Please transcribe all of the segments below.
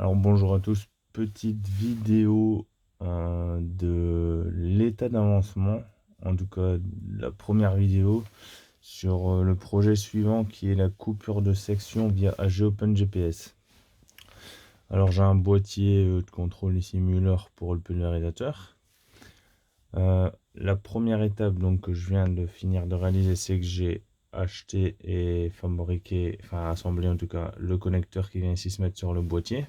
Alors bonjour à tous, petite vidéo de l'état d'avancement, en tout cas la première vidéo sur le projet suivant qui est la coupure de section via AGOpenGPS. Alors j'ai un boîtier de contrôle ici Muller pour le pulvérisateur. La première étape donc que je viens de finir de réaliser, c'est que j'ai acheté et fabriqué, enfin assemblé en tout cas, le connecteur qui vient ici se mettre sur le boîtier.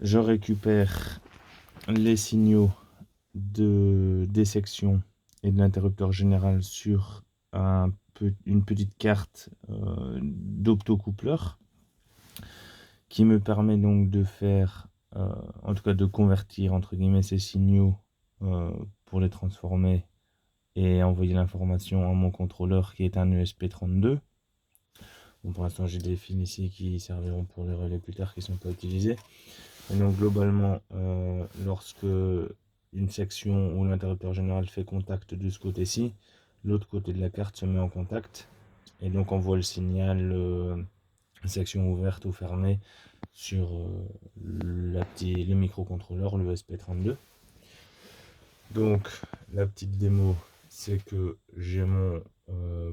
Je récupère les signaux des sections et de l'interrupteur général sur une petite carte d'optocoupleur qui me permet donc de faire, en tout cas de convertir entre guillemets ces signaux pour les transformer et envoyer l'information à mon contrôleur qui est un ESP32. Bon, pour l'instant j'ai des fils ici qui serviront pour les relais plus tard qui ne sont pas utilisés. Et donc globalement, lorsque une section ou l'interrupteur général fait contact de ce côté-ci, l'autre côté de la carte se met en contact et donc envoie le signal section ouverte ou fermée sur le microcontrôleur, le SP32. Donc la petite démo, c'est que j'ai mon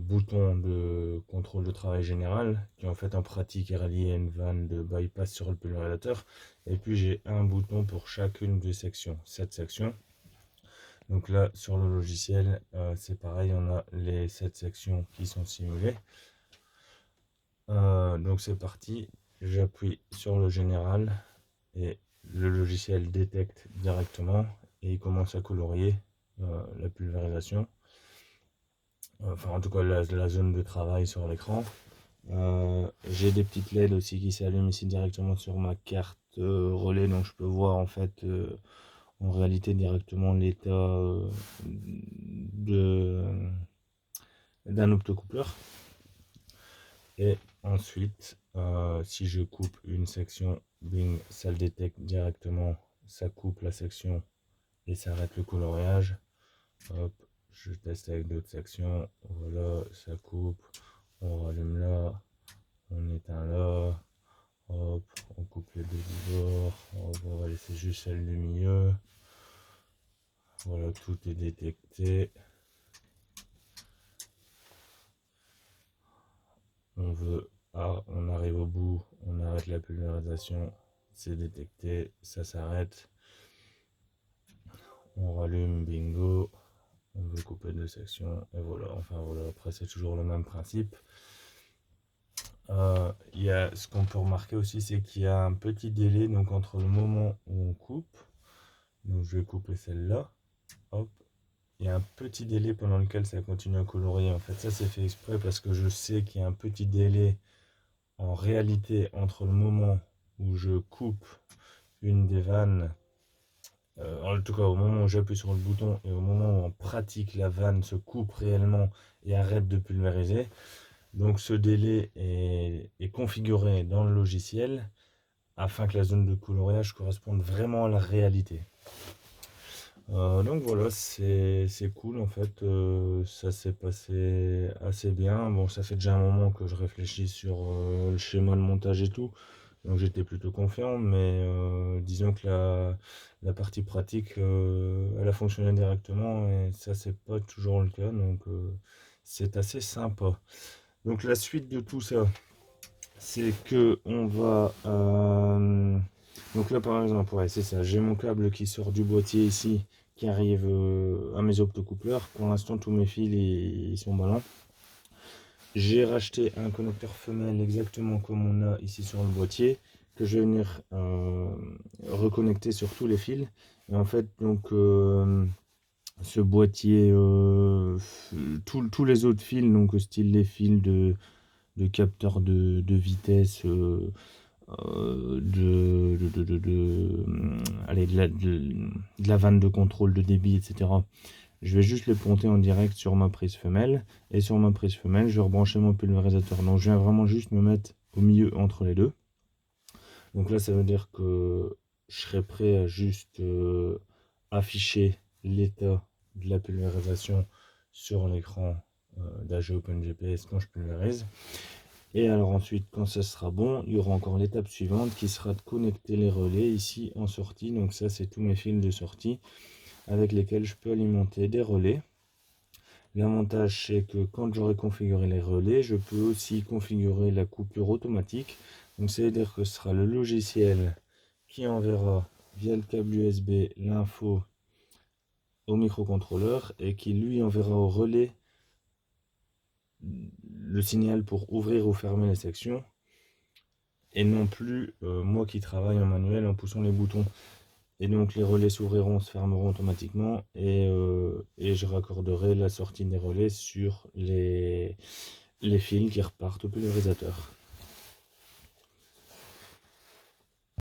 bouton de contrôle de travail général qui en fait en pratique est relié à une vanne de bypass sur le pulvérisateur, et puis j'ai un bouton pour chacune des sections, cette section. Donc là sur le logiciel c'est pareil, on a les 7 sections qui sont simulées. Donc c'est parti, j'appuie sur le général et le logiciel détecte directement et il commence à colorier la pulvérisation, enfin en tout cas la zone de travail sur l'écran. J'ai des petites LED aussi qui s'allument ici directement sur ma carte relais, donc je peux voir en fait en réalité directement l'état d'un optocoupleur. Et ensuite si je coupe une section, bing, ça le détecte directement, ça coupe la section et ça arrête le coloriage. Hop, je teste avec d'autres sections, voilà, ça coupe, on rallume là, on éteint là, hop, on coupe les deux du bord, hop, on va laisser juste celle du milieu, voilà, tout est détecté. On arrive au bout, on arrête la pulvérisation, c'est détecté, ça s'arrête, on rallume, bingo, on veut couper deux sections, et voilà, enfin voilà, après c'est toujours le même principe. Ce qu'on peut remarquer aussi, c'est qu'il y a un petit délai donc entre le moment où on coupe, donc je vais couper celle-là, hop, il y a un petit délai pendant lequel ça continue à colorier. En fait, ça c'est fait exprès parce que je sais qu'il y a un petit délai en réalité entre le moment où je coupe une des vannes, en tout cas au moment où j'appuie sur le bouton et au moment où en pratique la vanne se coupe réellement et arrête de pulvériser. Donc ce délai est configuré dans le logiciel afin que la zone de coloriage corresponde vraiment à la réalité. Donc voilà, c'est cool en fait, ça s'est passé assez bien. Bon, ça fait déjà un moment que je réfléchis sur le schéma de montage et tout, donc j'étais plutôt confiant, mais disons que la partie pratique, elle a fonctionné directement et ça c'est pas toujours le cas, donc c'est assez sympa. Donc la suite de tout ça, c'est que on va donc là par exemple, ouais, c'est ça, j'ai mon câble qui sort du boîtier ici, qui arrive à mes optocoupleurs. Pour l'instant tous mes fils ils sont ballants. J'ai racheté un connecteur femelle exactement comme on a ici sur le boîtier, que je vais venir reconnecter sur tous les fils. Et en fait donc ce boîtier, tous les autres fils, donc style les fils de capteurs de vitesse, allez, de la vanne de contrôle de débit, etc. Je vais juste les ponter en direct sur ma prise femelle. Et sur ma prise femelle, je vais rebrancher mon pulvérisateur. Donc je viens vraiment juste me mettre au milieu entre les deux. Donc là, ça veut dire que je serai prêt à juste afficher l'état de la pulvérisation sur l'écran d'AGOpenGPS quand je pulvérise. Et alors ensuite, quand ça sera bon, il y aura encore l'étape suivante qui sera de connecter les relais ici en sortie. Donc ça, c'est tous mes fils de sortie avec lesquels je peux alimenter des relais. L'avantage, c'est que quand j'aurai configuré les relais, je peux aussi configurer la coupure automatique. Donc ça veut dire que ce sera le logiciel qui enverra via le câble USB l'info au microcontrôleur et qui lui enverra au relais le signal pour ouvrir ou fermer les sections, et non plus moi qui travaille en manuel en poussant les boutons. Et donc les relais s'ouvriront, se fermeront automatiquement, et je raccorderai la sortie des relais sur les fils qui repartent au pulvérisateur.